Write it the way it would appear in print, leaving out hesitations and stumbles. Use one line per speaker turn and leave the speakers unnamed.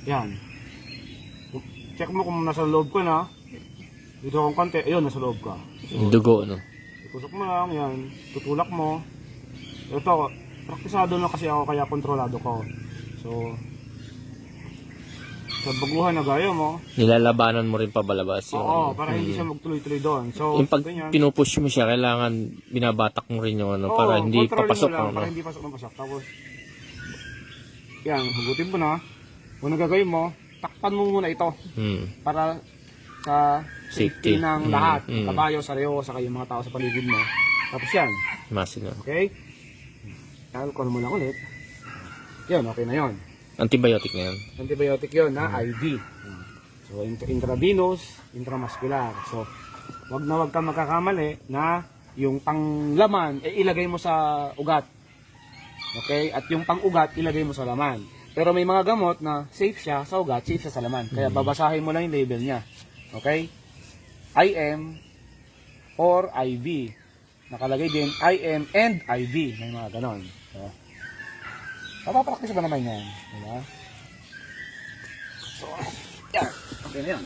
Yan. Check mo kung nasa loob ka na. Dito akong konti, ayun, nasa loob ka.
Yung dugo, no?
Itusok mo lang, yan. Tutulak mo. Ito, praktisado na kasi ako kaya kontrolado ko. So, sa baguhan na gaya mo.
Nilalabanan mo rin pabalabas yung...
Oo, para hindi siya magtuloy-tuloy doon. So,
yung pag
ganyan.
pinupush mo siya, kailangan binabatak mo rin yung ano, para hindi
kontrolin
papasok
mo lang,
ang
para
ano.
hindi pasok ng pasok. Tapos, yan, hugutin mo na. Unang gagawin mo, takpan mo muna ito. Para sa safety ng lahat. Kabayo, sareo, saka yung mga tao sa paligid mo. Tapos yan.
Masin na.
Okay? Alcohol mo lang ulit. Yan, okay na yon.
Antibiotic na yan.
Antibiotic yon na IV. So, intravenous, intramuscular. So, wag ka magkakamali na yung panglaman ilagay mo sa ugat. Okay? At yung pang-ugat ilagay mo sa laman. Pero may mga gamot na safe siya sa ugat, safe siya sa laman. Kaya babasahin mo lang yung label niya. Okay? IM or IV. Nakalagay din IM and IV. May mga ganon. So, mapapraktis ba naman yan? Diba? So, yan. Okay na yan.